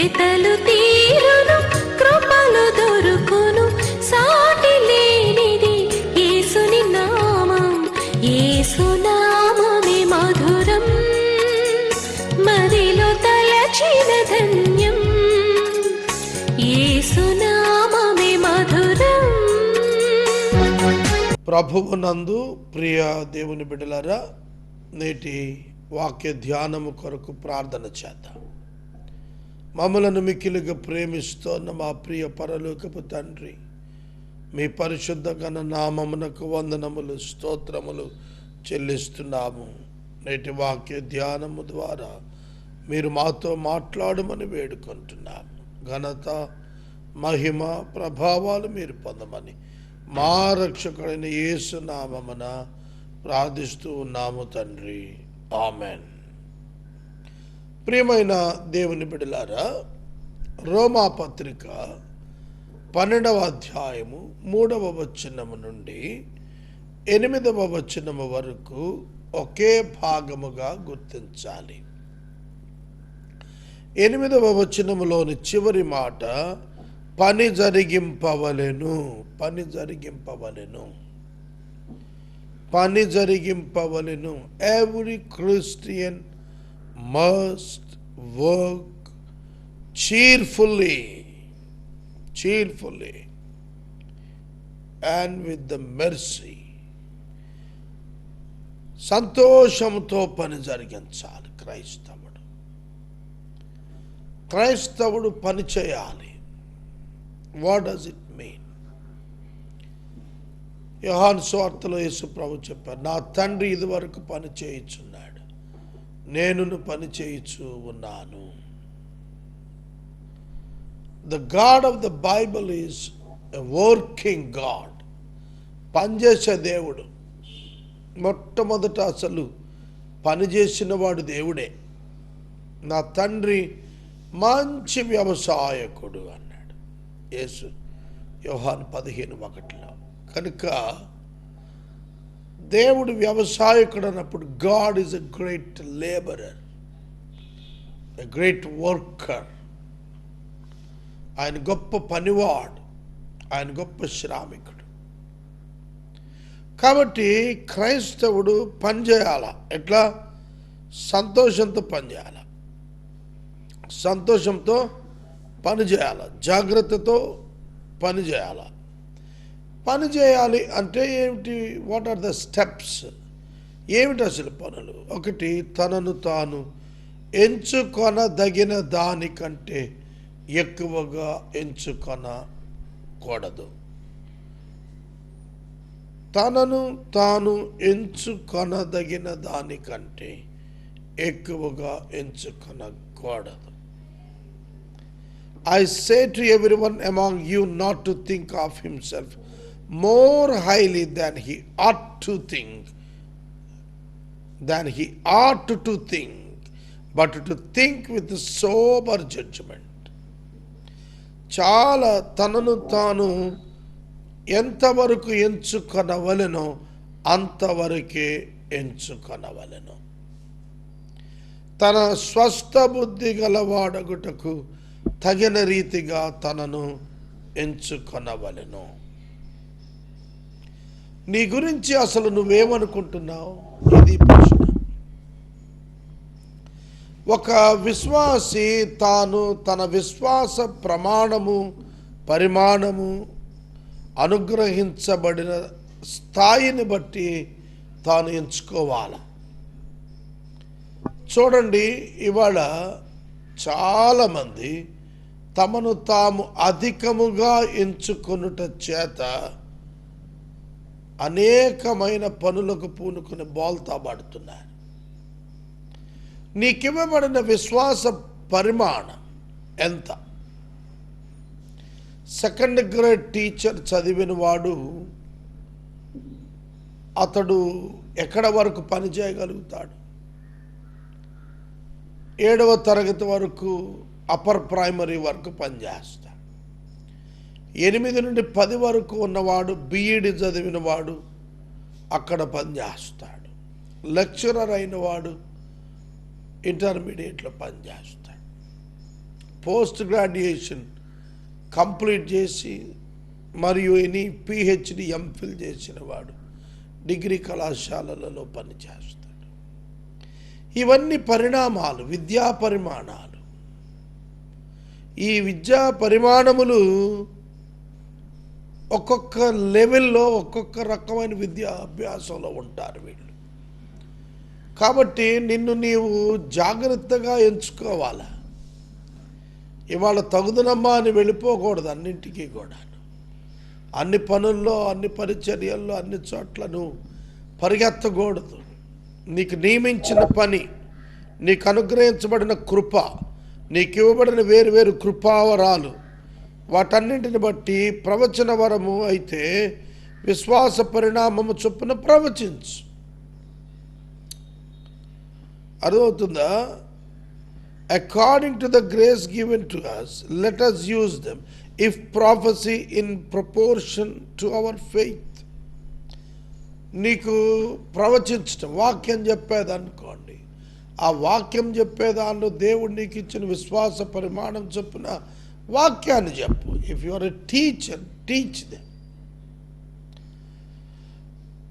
వెతలు తీరును, కృపలు దొరుకును, సాటి లేనిది యేసుని నామం. యేసునామమే మధురం, మదిలో తలచిన ధన్యం. యేసునామమే మధురం. ప్రభువునందు ప్రియ దేవుని బిడ్డలారా, నేటి వాక్య ధ్యానము కొరకు ప్రార్థన చేద్దాం. మమ్మలను మిక్కిలిగా ప్రేమిస్తోన్న మా ప్రియ పరలోకపు తండ్రి, మీ పరిశుద్ధ ఘన నామమునకు వందనములు, స్తోత్రములు చెల్లిస్తున్నాము. నేటి వాక్య ధ్యానము ద్వారా మీరు మాతో మాట్లాడమని వేడుకుంటున్నాము. ఘనత, మహిమ, ప్రభావాలు మీరు పొందమని మా రక్షకుడైన యేసు నామమున ప్రార్థిస్తూ ఉన్నాము తండ్రి, ఆమెన్. ప్రియమైన దేవుని బిడ్డలారా, రోమా పత్రిక 12వ అధ్యాయము 3వ వచనము నుండి 8వ వచనము వరకు ఒకే భాగముగా గుర్తించాలి. 8వ వచనములోని చివరి మాట పని జరిగింపవలెను, పని జరిగింపవలెను, పని జరిగింపవలెను. Every Christian must work cheerfully and with the mercy. సంతోషంతో పని జరిగించాలి. క్రైస్తవుడు పని చేయాలి. What does it mean? యోహాను సువార్తలో యేసు ప్రభు చెప్పారు, నా తండ్రి ఇదివరకు పని చేయుచున్నాడు, నేను పని చేయుచు ఉన్నాను. The God of the Bible is a working God. పనిచేసే దేవుడు. మొట్టమొదట అసలు పనిచేసిన వాడు దేవుడే. నా తండ్రి మంచి వ్యవసాయకుడు అన్నాడు యేసు యోహాను 15:1. కనుక దేవుడు వ్యవసాయకుడు అన్నప్పుడు God is a great labourer, a great worker. ఆయన గొప్ప పనివాడు, ఆయన గొప్ప శ్రామికుడు. కాబట్టి క్రైస్తవుడు పనిచేయాల. ఎట్లా? సంతోషంతో పనిచేయాల, సంతోషంతో పనిచేయాల, జాగ్రత్తతో పనిచేయాల. పని చేయాలి అంటే ఏమిటి? What are the steps? ఏమిటి అసలు పనులు? ఒకటి, తనను తాను ఎంచుకొనదగిన దానికంటే ఎక్కువగా ఎంచుకొనకూడదు. తనను తాను ఎంచుకొనదగిన దానికంటే ఎక్కువగా ఎంచుకొనకూడదు. I say to everyone among you not to think of himself more highly than he ought to think, but to think with sober judgment. చాలా తనను తాను ఎంతవరకు ఎంచుకొనవలెనో అంతవరకే ఎంచుకొనవలెను. తన స్వస్థ బుద్ధి గలవాడగుటకు తగిన రీతిగా తనను ఎంచుకొనవలెను. నీ గురించి అసలు నువ్వేమనుకుంటున్నావు? ఇది ప్రశ్న. ఒక విశ్వాసి తాను తన విశ్వాస పరిమాణము అనుగ్రహించబడిన స్థాయిని బట్టి తాను ఎంచుకోవాలి. చూడండి, ఇవాళ చాలామంది తమను తాము అధికముగా ఎంచుకొనుట చేత అనేకమైన పనులకు పూనుకుని బోల్తాబడుతున్నారు. నీకివ్వబడిన విశ్వాస పరిమాణం ఎంత? 2nd గ్రేడ్ టీచర్ చదివిన వాడు అతడు ఎక్కడ వరకు పని చేయగలుగుతాడు? 7వ తరగతి వరకు అప్పర్ ప్రైమరీ వరకు పనిచేస్తాడు. 8 నుండి 10 వరకు ఉన్నవాడు బీఈడి చదివిన వాడు అక్కడ పనిచేస్తాడు. లెక్చరర్ అయిన వాడు ఇంటర్మీడియట్లో పనిచేస్తాడు. పోస్ట్ గ్రాడ్యుయేషన్ కంప్లీట్ చేసి మరియు పిహెచ్డి ఎంఫిల్ చేసిన వాడు డిగ్రీ కళాశాలలలో పనిచేస్తాడు. ఇవన్నీ పరిణామాలు, విద్యా పరిమాణాలు. ఈ విద్యా పరిమాణములు ఒక్కొక్క లెవెల్లో ఒక్కొక్క రకమైన విద్యా అభ్యాసంలో ఉంటారు వీళ్ళు. కాబట్టి నిన్ను నీవు జాగ్రత్తగా ఎంచుకోవాలా. ఇవాళ తగుదనమ్మా అని వెళ్ళిపోకూడదు. అన్నింటికీ కూడా అన్ని పనుల్లో, అన్ని పరిచర్యల్లో, అన్ని చోట్ల నువ్వు పరిగెత్తకూడదు. నీకు నియమించిన పని, నీకు అనుగ్రహించబడిన కృప, నీకు ఇవ్వబడిన వేరు వేరు కృపావరాలు, వాటన్నింటిని బట్టి ప్రవచన వరము అయితే విశ్వాస పరిణామము చొప్పున ప్రవచించు. అర్థమవుతుందా? According to the grace given to us, let us use them. If prophecy in proportion to our faith. నీకు ప్రవచించటం, వాక్యం చెప్పేది అనుకోండి. ఆ వాక్యం చెప్పేదానిలో దేవుడు నీకు ఇచ్చిన విశ్వాస పరిమాణం చొప్పున వాక్యాన్ని చెప్పు. If you are a teacher, teach them.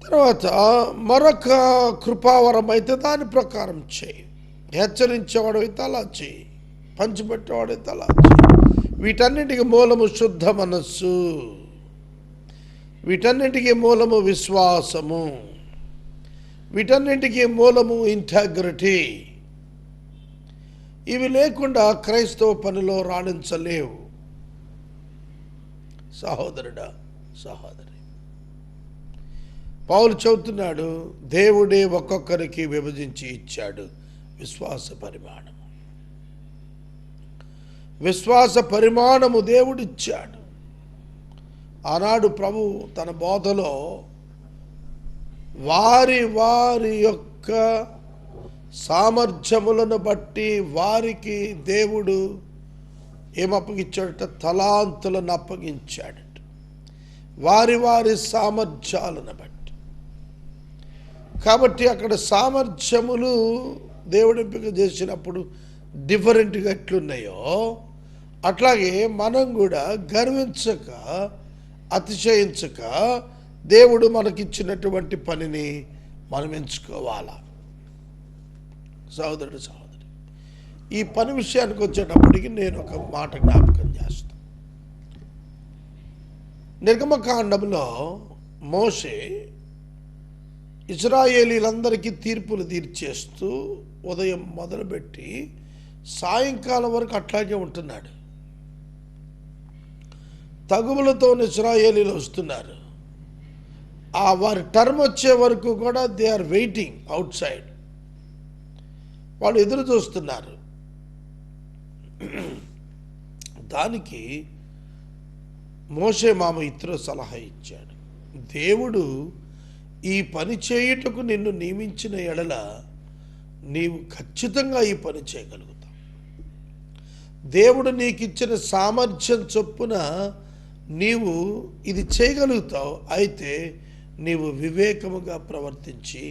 తర్వాత మరొక కృపావరం అయితే దాని ప్రకారం చేయి. హెచ్చరించేవాడు అయితే అలా చేయి, పంచిపెట్టేవాడు అయితే అలా చేయి. వీటన్నిటికీ మూలము శుద్ధ మనస్సు, వీటన్నిటికీ మూలము విశ్వాసము, వీటన్నిటికీ మూలము ఇంటెగ్రిటీ. ఇవి లేకుండా క్రైస్తవ పనిలో రాణించలేవు. సహోదరుడా, సహోదరి, పౌలు చెబుతున్నాడు, దేవుడే ఒక్కొక్కరికి విభజించి ఇచ్చాడు విశ్వాస పరిమాణము. విశ్వాస పరిమాణము దేవుడిచ్చాడు. ఆనాడు ప్రభు తన బోధలో వారి వారి యొక్క సామర్థ్యములను బట్టి వారికి దేవుడు ఏమప్పగించాడట? తలాంతులను అప్పగించాడట. వారి వారి సామర్థ్యాలను బట్టి. కాబట్టి అక్కడ సామర్థ్యములు దేవుడు ఎంపిక చేసినప్పుడు డిఫరెంట్గా ఎట్లున్నాయో అట్లాగే మనం కూడా గర్వించక, అతిశయించక దేవుడు మనకిచ్చినటువంటి పనిని మనం ఎంచుకోవాలా. సహోదరుడు, సహోదరి, ఈ పని విషయానికి వచ్చేటప్పటికి నేను ఒక మాట జ్ఞాపకం చేస్తాను. నిర్గమకాండంలో మోషే ఇశ్రాయేలీలందరికీ తీర్పులు తీర్చేస్తూ ఉదయం మొదలుపెట్టి సాయంకాలం వరకు అట్లాగే ఉంటున్నాడు. తగువులతో ఇశ్రాయేలీలు వస్తున్నారు. వారి టర్మ్ వచ్చే వరకు కూడా they are waiting outside. వాళ్ళు ఎదురు చూస్తున్నారు. దానికి మోషే మామ ఇతరు సలహా ఇచ్చాడు. దేవుడు ఈ పని చేయుటకు నిన్ను నియమించిన ఎడల నీవు ఖచ్చితంగా ఈ పని చేయగలుగుతావు. దేవుడు నీకు ఇచ్చిన సామర్థ్యం చొప్పున నీవు ఇది చేయగలుగుతావు. అయితే నీవు వివేకముగా ప్రవర్తించి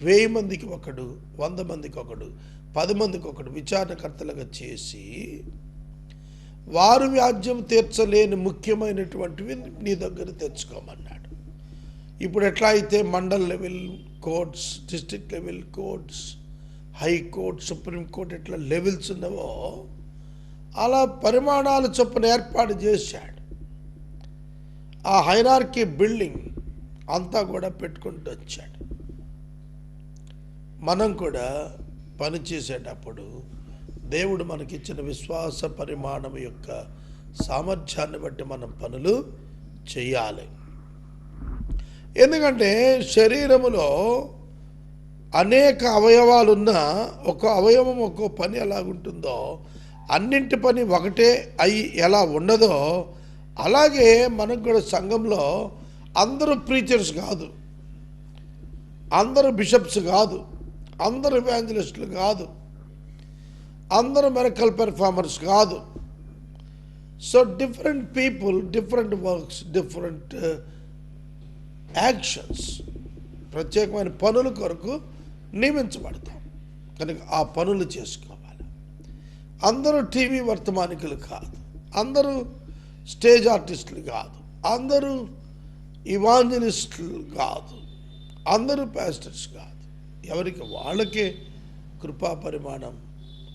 1000 మందికి ఒకడు, 100 మందికి ఒకడు, 10 మందికి ఒకడు విచారణకర్తలుగా చేసి వారు వ్యాజ్యం తీర్చలేని ముఖ్యమైనటువంటివి నీ దగ్గర తెచ్చుకోమన్నాడు. ఇప్పుడు ఎట్లా అయితే mandal level courts, district level courts, high court, supreme court ఎట్లా లెవెల్స్ ఉన్నావో అలా పరిమాణాలు చొప్పున ఏర్పాటు చేశాడు. ఆ హైరార్కీ బిల్డింగ్ అంతా కూడా పెట్టుకుంటూ వచ్చాడు. మనం కూడా పని చేసేటప్పుడు దేవుడు మనకిచ్చిన విశ్వాస పరిమాణం యొక్క సామర్థ్యాన్ని బట్టి మనం పనులు చేయాలి. ఎందుకంటే శరీరములో అనేక అవయవాలున్న ఒక అవయవం ఒక్కో పని ఎలాగుంటుందో, అన్నింటి పని ఒకటే అయి ఎలా ఉండదో, అలాగే మనకు కూడా సంఘంలో అందరూ ప్రీచర్స్ కాదు, అందరూ బిషప్స్ కాదు, అందరూ ఎవాంజలిస్టులు కాదు, అందరూ మిరకల్ పెర్ఫార్మర్స్ కాదు. So different people, different works, different actions, ప్రత్యేకమైన పనుల కొరకు నియమించబడతాం. కనుక ఆ పనులు చేసుకోవాలి. అందరూ టీవీ వర్తమానికులు కాదు, అందరూ స్టేజ్ ఆర్టిస్టులు కాదు, అందరూ ఇవాంజలిస్టులు కాదు, అందరూ పాస్టర్స్ కాదు. ఎవరికి వాళ్ళకే కృపా పరిమాణం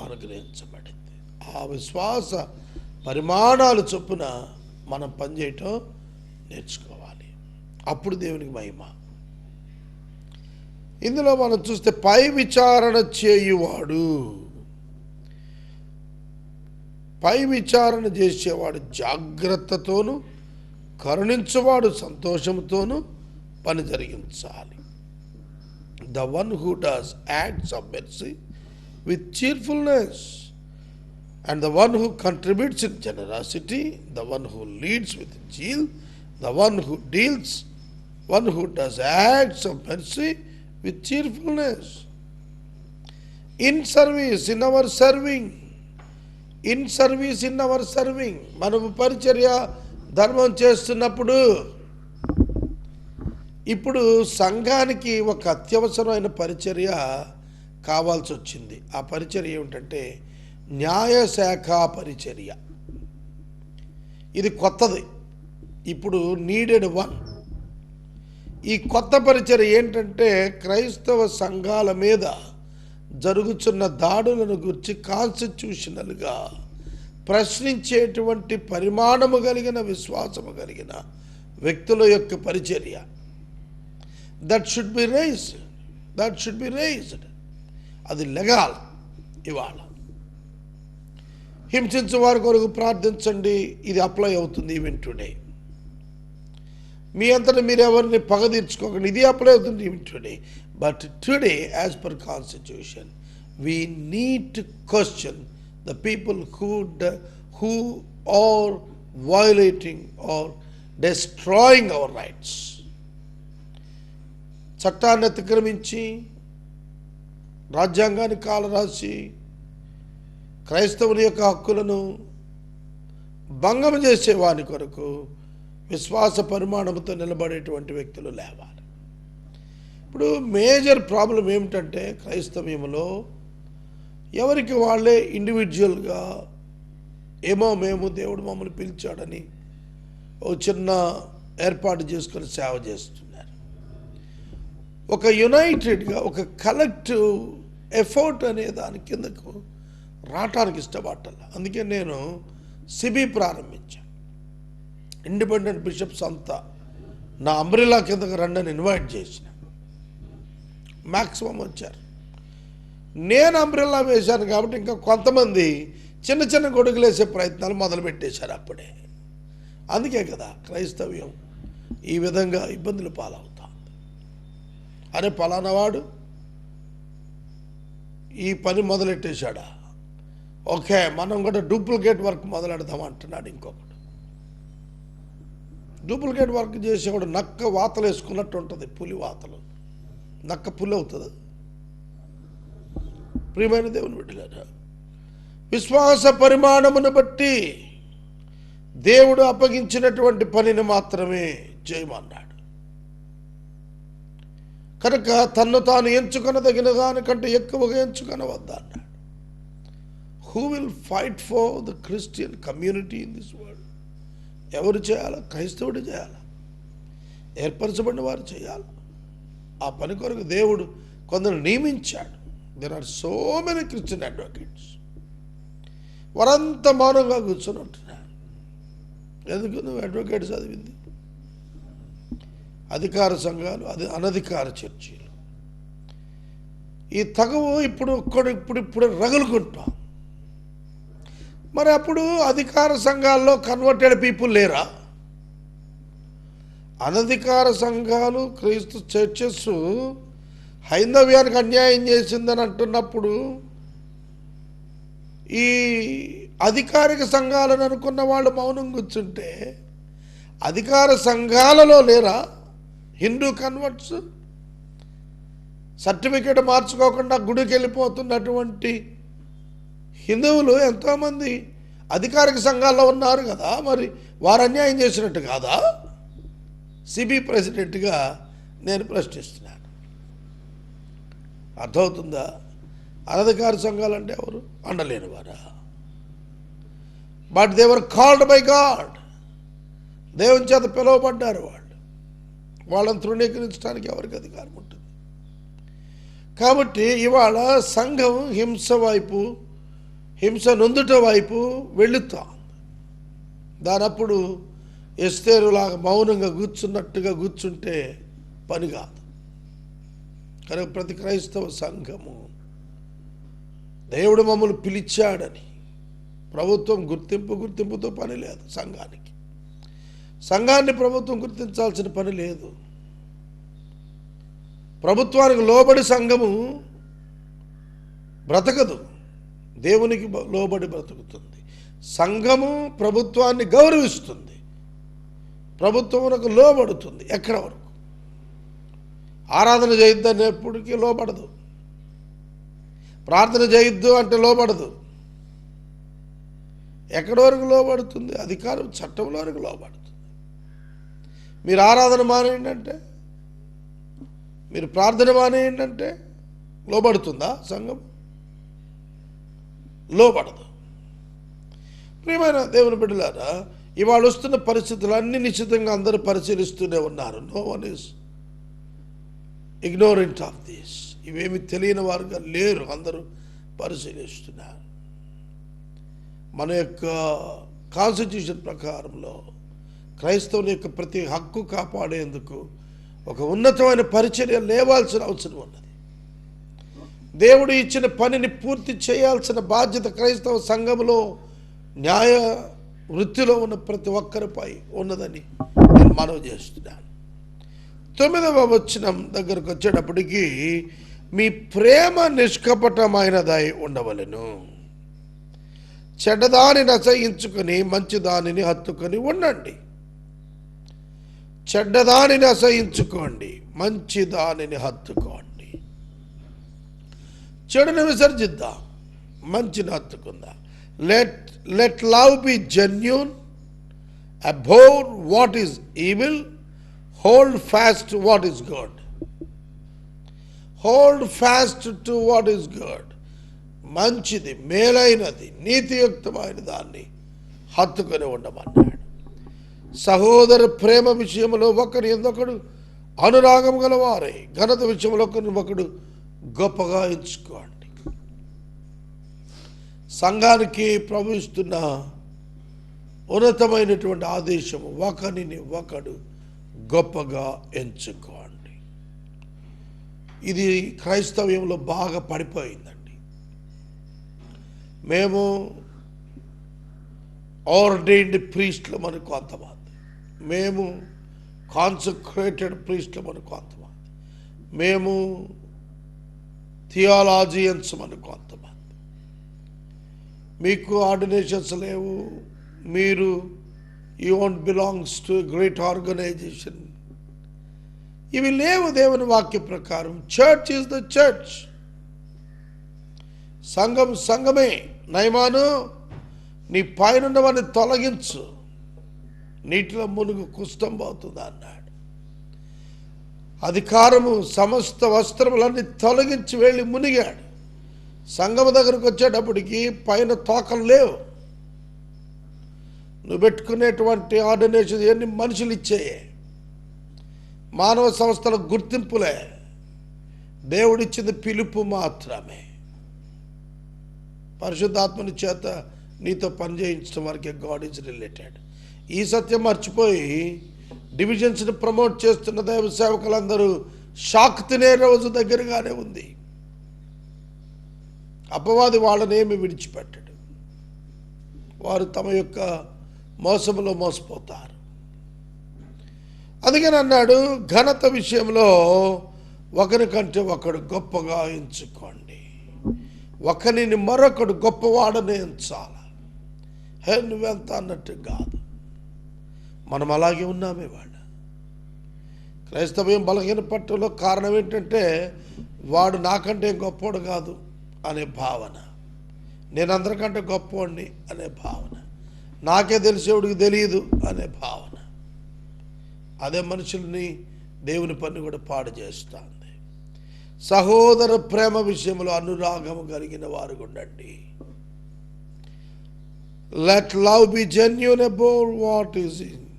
అనుగ్రహించబడింది. ఆ విశ్వాస పరిమాణాలు చొప్పున మనం పనిచేయటం నేర్చుకోవాలి. అప్పుడు దేవునికి మహిమ. ఇందులో మనం చూస్తే పై విచారణ చేయువాడు, పై విచారణ చేసేవాడు జాగ్రత్తతోనూ కరుణించువాడు సంతోషంతోనూ పని జరిగించాలి. The one who does acts of mercy with cheerfulness, and the one who contributes in generosity, the one who leads with zeal, the one who does acts of mercy with cheerfulness. In service, in our serving, మనము పరిచర్య ధర్మం చేస్తున్నప్పుడు, ఇప్పుడు సంఘానికి ఒక అత్యవసరమైన పరిచర్య కావాల్సి వచ్చింది. ఆ పరిచర్య ఏమిటంటే న్యాయశాఖ పరిచర్య. ఇది కొత్తది, ఇప్పుడు నీడెడ్ వన్. ఈ కొత్త పరిచర్య ఏంటంటే క్రైస్తవ సంఘాల మీద జరుగుతున్న దాడులను గురించి కాన్స్టిట్యూషనల్గా ప్రశ్నించేటువంటి పరిమాణము కలిగిన విశ్వాసము కలిగిన వ్యక్తుల యొక్క పరిచర్య. That should be raised. అది లెగాల్. ఇవాళ హింసించే వారి కొరకు ప్రార్థించండి, ఇది అప్లై అవుతుంది ఈవెన్ టుడే. మీ అంతటా మీరు ఎవరిని పగ తీర్చుకోకండి, ఇది అప్లై అవుతుంది even today. But today as per constitution we need to question the people who are violating or destroying our rights. చట్టాన్ని అతిక్రమించి రాజ్యాంగాన్ని కాలరాసి క్రైస్తవుని యొక్క హక్కులను భంగం చేసే వాని కొరకు విశ్వాస పరిమాణంతో నిలబడేటువంటి వ్యక్తులు లేవాలి. ఇప్పుడు మేజర్ ప్రాబ్లం ఏమిటంటే క్రైస్తవ్యంలో ఎవరికి వాళ్ళే ఇండివిజువల్గా ఏమో మేము దేవుడు మమ్మల్ని పిలిచాడని ఓ చిన్న ఏర్పాటు చేసుకొని సేవ చేస్తున్నారు. ఒక యునైటెడ్గా ఒక కలెక్టివ్ ఎఫర్ట్ అనే దాని కిందకు రావటానికి ఇష్టపడాలి. అందుకే నేను సిబి ప్రారంభించాను. ఇండిపెండెంట్ బిషప్స్ అంతా నా అంబ్రెల్లా కిందకు రండి ఇన్వైట్ చేసిన. మ్యాక్సిమం వచ్చారు. నేను అంబ్రెల్లా వేశాను కాబట్టి ఇంకా కొంతమంది చిన్న చిన్న గొడుగులు వేసే ప్రయత్నాలు మొదలుపెట్టేశారు అప్పుడే. అందుకే కదా క్రైస్తవ్యం ఈ విధంగా ఇబ్బందులు పాలవుతుంది. అరే పలానా వాడు ఈ పని మొదలెట్టేశాడా, ఓకే మనం కూడా డూప్లికేట్ వర్క్ మొదలెడదాం అంటున్నాడు ఇంకొకడు. డూప్లికేట్ వర్క్ చేసేవాడు నక్క వాతలు వేసుకున్నట్టు ఉంటుంది, పులి వాతలు. నక్క పులి అవుతుంది. ప్రియమైన దేవుని బిడ్డలారా, విశ్వాస పరిమాణమును బట్టి దేవుడు అప్పగించినటువంటి పనిని మాత్రమే చేయమన్నాడు. కనుక తన్ను తాను ఎంచుకొనదగిన దానికంటే ఎక్కువగా ఎంచుకొనవద్దా అన్నాడు. Who will fight for the Christian community in this world? ఎవరు చేయాలి? క్రైస్తవుడు చేయాలి, ఏర్పరచబడిన వారు చేయాలి. ఆ పని కొరకు దేవుడు కొందరు నియమించాడు. There are so many Christian advocates. వారంతా మౌనంగా కూర్చొని ఉంటున్నారు. ఎందుకు? నువ్వు అడ్వకేట్ చదివింది. అధికార సంఘాలు, అది అనధికార చర్చీలు, ఈ తగవు ఇప్పుడు రగులుకుంటాం. మరి అప్పుడు అధికార సంఘాల్లో కన్వర్టెడ్ పీపుల్ లేరా? అనధికార సంఘాలు, క్రీస్తు చర్చెస్ హైందవ్యానికి అన్యాయం చేసిందని అంటున్నప్పుడు ఈ అధికారిక సంఘాలను అనుకున్న వాళ్ళు మౌనం కూర్చుంటే అధికార సంఘాలలో లేరా హిందూ కన్వర్ట్స్? సర్టిఫికేట్ మార్చుకోకుండా గుడికి వెళ్ళిపోతున్నటువంటి హిందువులు ఎంతోమంది అధికారిక సంఘాల్లో ఉన్నారు కదా. మరి వారు అన్యాయం చేసినట్టు కాదా? సిబి ప్రెసిడెంట్గా నేను ప్రశ్నిస్తున్నాను. అర్థమవుతుందా? అనధికార సంఘాలు అంటే ఎవరు? అండలేని వారా? But they were called by God. దేవుని చేత పిలువబడ్డారు వాళ్ళు. వాళ్ళని తృణీకరించడానికి ఎవరికి అధికారం ఉంటుంది? కాబట్టి ఇవాళ సంఘం హింస నొందుట వైపు వెళుతా. దానప్పుడు ఎస్తేరులాగా మౌనంగా కూర్చున్నట్టుగా కూర్చుంటే పని కాదు. కనుక ప్రతి క్రైస్తవ సంఘము దేవుడు మమ్మల్ని పిలిచాడని ప్రభుత్వం గుర్తింపుతో పని లేదు. సంఘాన్ని ప్రభుత్వం గుర్తించాల్సిన పని లేదు. ప్రభుత్వానికి లోబడి సంఘము బ్రతకదు, దేవునికి లోబడి బ్రతుకుతుంది. సంఘము ప్రభుత్వాన్ని గౌరవిస్తుంది, ప్రభుత్వమునకు లోబడుతుంది. ఎక్కడ వరకు? ఆరాధన చేయొద్దు అనేప్పటికీ లోబడదు, ప్రార్థన చేయొద్దు అంటే లోబడదు. ఎక్కడి వరకు లోబడుతుంది? అధికారం చట్టంలో వరకు లోబడుతుంది. మీరు ఆరాధన మానేయండి అంటే, మీరు ప్రార్థన మానేయండి అంటే లోబడుతుందా సంఘం? లోబడదు. ప్రియమైన దేవుని బిడ్డలారా, ఇవాళ వస్తున్న పరిస్థితులు అన్ని నిశ్చితంగా అందరూ పరిశీలిస్తూనే ఉన్నారు. No one is ignorant of this. ఇవేమి తెలియని వారుగా లేరు, అందరూ పరిశీలిస్తున్నారు. మన యొక్క కాన్స్టిట్యూషన్ ప్రకారంలో క్రైస్తవుల యొక్క ప్రతి హక్కు కాపాడేందుకు ఒక ఉన్నతమైన పరిచర్య లేవాల్సిన అవసరం ఉన్నది. దేవుడు ఇచ్చిన పనిని పూర్తి చేయాల్సిన బాధ్యత క్రైస్తవ సంఘంలో న్యాయ వృత్తిలో ఉన్న ప్రతి ఒక్కరిపై ఉన్నదని నేను మనవి చేస్తున్నాను. 9వ వచనం దగ్గరకు వచ్చేటప్పటికి, మీ ప్రేమ నిష్కపటమైనదై ఉండవలెను, చెడ్డదానిని అసహించుకొని మంచి దానిని హత్తుకొని ఉండండి. చెడ్డదానిని అసహించుకోండి, మంచి దానిని హత్తుకోండి. చెడును విసర్జిద్దాం, మంచిని హత్తుకుందాం. Let love be genuine, abhor what is evil, hold fast what is good. Hold fast to what is good. మంచిది, మేలైనది, నీతియుక్తమైన దాన్ని హత్తుకొని ఉండమన్నాడు. సహోదర ప్రేమ విషయంలో ఒకరి ఎందుకడు అనురాగం గలవారై, ఘనత విషయంలో ఒకరినొకడు గొప్పగా ఎంచుకోండి. సంఘానికి ప్రవహిస్తున్న ఉన్నతమైనటువంటి ఆదేశము, ఒకరిని ఒకడు గొప్పగా ఎంచుకోండి. ఇది క్రైస్తవ్యంలో బాగా పడిపోయిందండి. మేము ఆర్డైన్డ్ ప్రీస్ట్లమని కొంతమంది, మేము కాన్సక్రేటెడ్ ప్రీస్ట్లమని కొంతమంది, మేము థియాలజియన్స్ అని కొంతమంది. మీకు ఆర్డినేషన్స్ లేవు, మీరు you won't belongs to great organization, ఇవి లేవు దేవుని వాక్య ప్రకారం. Church is the church. సంఘం సంఘమే. నయమాను, నీ పైనున్నవన్నీ తొలగించు, నీటిలో మునుగు కుష్టం పోతుంది అన్నాడు. అధికారము సమస్త వస్త్రములన్నీ తొలగించి వెళ్ళి మునిగాడు. సంఘము దగ్గరకు వచ్చేటప్పటికి పైన తోకలు లేవు. నువ్వు పెట్టుకునేటువంటి ఆర్డినేషన్ ఎన్ని మనుషులు ఇచ్చేయే, మానవ సంస్థల గుర్తింపులే, దేవుడిచ్చింది పిలుపు మాత్రమే. పరిశుద్ధాత్మని చేత నీతో పని చేయించడం వరకే గాడ్ ఈజ్ రిలేటెడ్. ఈ సత్యం మర్చిపోయి డివిజన్స్ని ప్రమోట్ చేస్తున్న దైవ సేవకులందరూ షాక్ తినే రోజు దగ్గరగానే ఉంది. అపవాది వాళ్ళనేమి విడిచిపెట్టడు. వారు తమ యొక్క మోసములో మోసపోతారు. అందుకని అన్నాడు, ఘనత విషయంలో ఒకరికంటే ఒకడు గొప్పగా ఎంచుకోండి. ఒకరిని మరొకడు గొప్పవాడనే ఎంచాలి. హే నువ్వెంత అన్నట్టు కాదు. మనం అలాగే ఉన్నామే. వాడు క్రైస్తవ్యం బలహీన పట్టులో కారణం ఏంటంటే, వాడు నాకంటే గొప్పవాడు కాదు అనే భావన, నేను అందరికంటే గొప్పవాడిని అనే భావన, నాకే తెలిసేవాడికి తెలియదు అనే భావన. అదే మనుషుల్ని దేవుని పని కూడా పాడు చేస్తుంది. సహోదర ప్రేమ విషయంలో అనురాగము కలిగిన వారు ఉండండి. Let love be genuine above what is evil.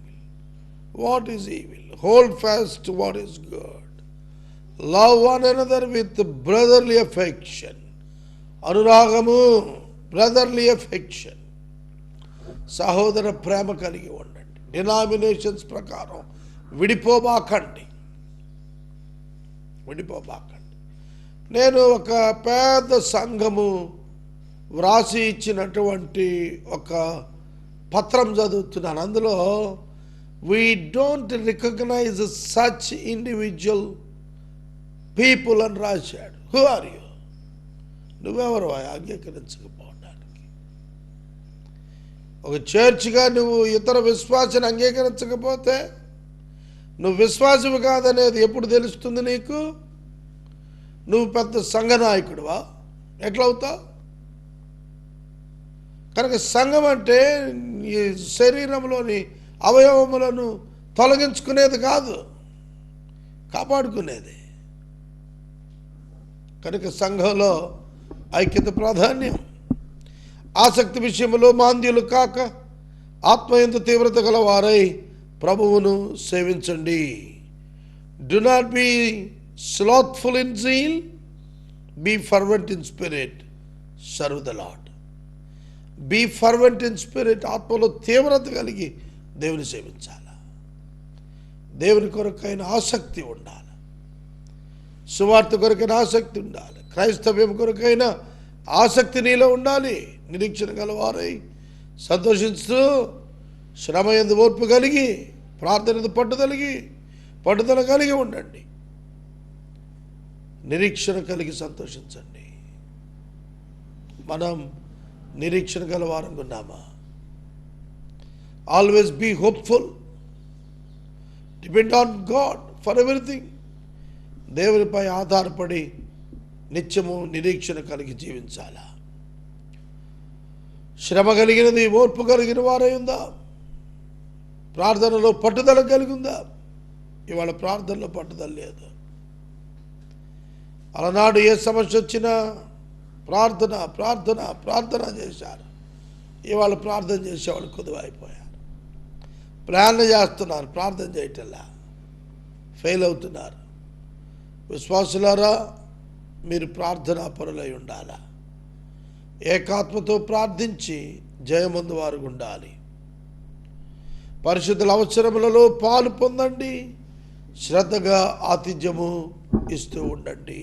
What is evil? Hold fast to what is good. Love one another with brotherly affection. అనురాగము, బ్రదర్లీ అఫెక్షన్, సహోదర ప్రేమ కలిగి ఉండండి. డినామినేషన్స్ ప్రకారం విడిపోబాకండి. నేను ఒక పెద్ద సంఘము వ్రాసి ఇచ్చినటువంటి ఒక పత్రం చదువుతున్నాను. అందులో we don't recognize such individual people అని రాశాడు. Who are you? నువ్వెవరు అంగీకరించకపోవడానికి? ఒక చర్చ్గా నువ్వు ఇతర విశ్వాసాన్ని అంగీకరించకపోతే నువ్వు విశ్వాసము కాదనేది ఎప్పుడు తెలుస్తుంది నీకు? నువ్వు పెద్ద సంఘ నాయకుడువా? ఎట్లా అవుతావు? కనుక సంఘం అంటే ఈ శరీరంలోని అవయవములను తొలగించుకునేది కాదు, కాపాడుకునేది. కనుక సంఘంలో ఐక్యత ప్రాధాన్యం. ఆసక్తి విషయంలో మాంద్యులు కాక ఆత్మయందు తీవ్రత గల వారై ప్రభువును సేవించండి. Do not be slothful in zeal, be fervent in spirit, serve the Lord. Be fervent in spirit, ఆత్మలో తీవ్రత కలిగి దేవుని సేవించాలి. దేవుని కొరకైన ఆసక్తి ఉండాలి, సువార్త కొరకైన ఆసక్తి ఉండాలి, క్రైస్తవ్యం కొరకైన ఆసక్తి నీలో ఉండాలి. నిరీక్షణ గలవారై సంతోషిస్తూ శ్రమ యందు ఓర్పు కలిగి ప్రార్థన యందు పట్టుదల కలిగి ఉండండి. నిరీక్షణ కలిగి సంతోషించండి. మనం నిరీక్షణ గలవారంగా ఉన్నామా? Always be hopeful, depend on God for everything. దేవునిపై ఆధారపడి నిత్యము నిరీక్షణ కలిగి జీవించాలా. శ్రమ కలిగినది ఓర్పు కలిగిన వారై ఉందా? ప్రార్థనలో పట్టుదల కలిగి ఉందా? ఇవాళ ప్రార్థనలో పట్టుదల లేదు. అలనాడు ఏ సమస్య వచ్చినా ప్రార్థన ప్రార్థన ప్రార్థన చేశారు. ఇవాళ ప్రార్థన చేసేవాళ్ళు కొద్దివైపోయారు. ప్రార్థన చేస్తున్నారు, ప్రార్థన చేయటంలా ఫెయిల్ అవుతున్నారు. విశ్వాసులారా, మీరు ప్రార్థనా పరులై ఉండాలా. ఏకాత్మతో ప్రార్థించి జయమందు వారు ఉండాలి. పరిశుద్ధుల అవసరములలో పాలు పొందండి. శ్రద్ధగా ఆతిథ్యము ఇస్తూ ఉండండి.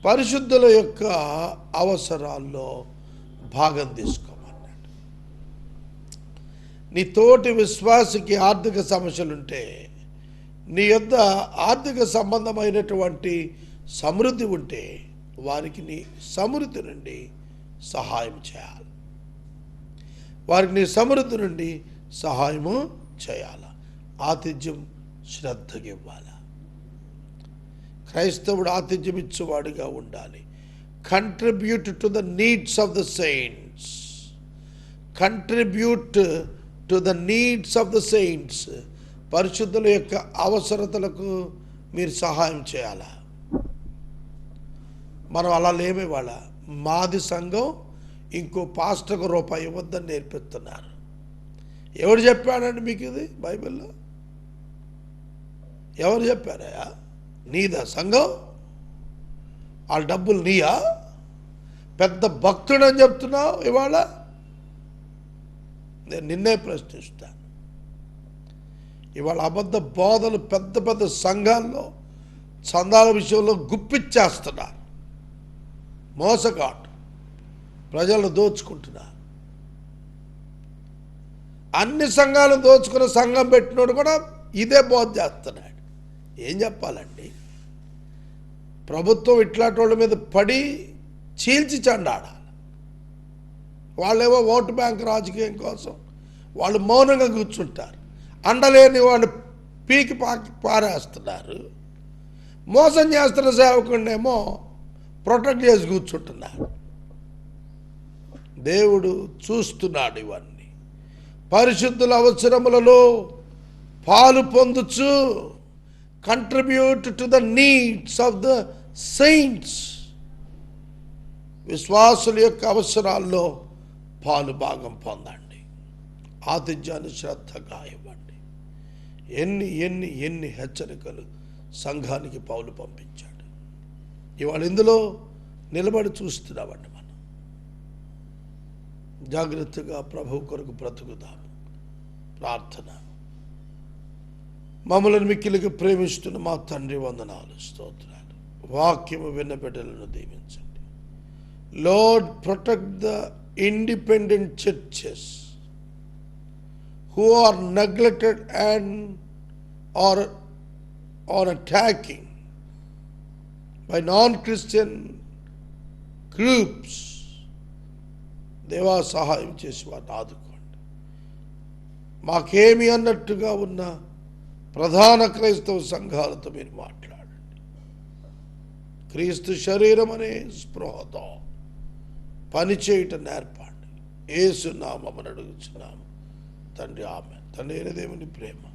పరిశుద్ధుల యొక్క అవసరాల్లో భాగం తీసుకోమన్నాడు. నీ తోటి విశ్వాసికి ఆర్థిక సమస్యలుంటే నీ యొద్ద ఆర్థిక సంబంధమైనటువంటి సమృద్ధి ఉంటే వారికి నీ సమృద్ధి నుండి సహాయం చేయాలి. వారికి నీ సమృద్ధి నుండి సహాయము చేయాలి. ఆతిథ్యం శ్రద్ధగా ఇవ్వాలి. క్రైస్తవుడు ఆతిథ్యం ఇచ్చేవాడిగా ఉండాలి. Contribute to the needs of the saints. Contribute to the needs of the saints. పరిశుద్ధుల యొక్క అవసరతలకు మీరు సహాయం చేయాలా. మనం అలా లేమే. వాళ్ళ మాది సంఘం ఇంకో పాస్టర్కు రూపాయి ఇవ్వద్దని నేర్పిస్తున్నారు. ఎవరు చెప్పాడండి మీకు ఇది బైబిల్లో? ఎవరు చెప్పారయ్యా? నీదా సంఘం? ఆ డబ్బులు నీయా? పెద్ద భక్తుడు అని చెప్తున్నావు ఇవాళ. నేను నిన్నే ప్రశ్నిస్తాను. ఇవాళ అబద్ధ బోధలు పెద్ద పెద్ద సంఘాల్లో చందాల విషయంలో గుప్పిచ్చేస్తున్నారు. మోసగాడు, ప్రజలను దోచుకుంటున్నారు. అన్ని సంఘాలను దోచుకున్న సంఘం పెట్టినోడు కూడా ఇదే బోధ చేస్తున్నాడు. ఏం చెప్పాలండి? ప్రభుత్వం ఇట్లాంటి వాళ్ళ మీద పడి చీల్చి చండాడాలి. వాళ్ళేమో ఓటు బ్యాంక్ రాజకీయం కోసం వాళ్ళు మౌనంగా కూర్చుంటారు. అండలేని వాళ్ళు పీకి పారేస్తున్నారు. మోసం చేస్తున్న సేవకుడినేమో ప్రొటెక్ట్ చేసి కూర్చుంటున్నారు. దేవుడు చూస్తున్నాడు ఇవన్నీ. పరిశుద్ధుల అవసరములలో పాలు పొందుచు contribute to the needs of the saints. విశ్వాసుల యొక్క అవసరాల్లో పాలు భాగం పొందండి. ఆతిథ్యాన్ని శ్రద్ధగా ఇవ్వండి. ఎన్ని ఎన్ని ఎన్ని హెచ్చరికలు సంఘానికి పౌలు పంపించాడు. ఇవాళ ఇందులో నిలబడి చూస్తున్నామండి. మనం జాగ్రత్తగా ప్రభువు కొరకు బ్రతుకుదాము. ప్రార్థన. మమ్మల్ని మిక్కిలిగా ప్రేమిస్తున్న మా తండ్రి, వందనాలు, స్తోత్రాలు. వాక్యము విన్న బిడ్డలను దీవించండి. Lord, protect the independent churches who are neglected and are attacking by non-Christian groups. దేవా, సహాయం చేసి వారిని ఆదుకోండి. మాకేమి అన్నట్టుగా ఉన్న ప్రధాన క్రైస్తవ సంఘాలతో మీరు మాట్లాడండి. క్రీస్తు శరీరం అనే స్పృహతో పనిచేయటం నేర్పండి. యేసు నామమున అడుగుచున్నాము తండ్రి, ఆమేన్. తండ్రి అయిన దేవుని ప్రేమ,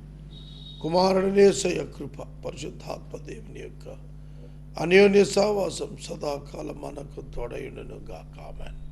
కుమారుని యేసయ్య కృప, పరిశుద్ధాత్మ దేవుని యొక్క అన్యోన్య సహవాసం సదాకాలం మనకు తోడయుండును గాక. ఆమేన్.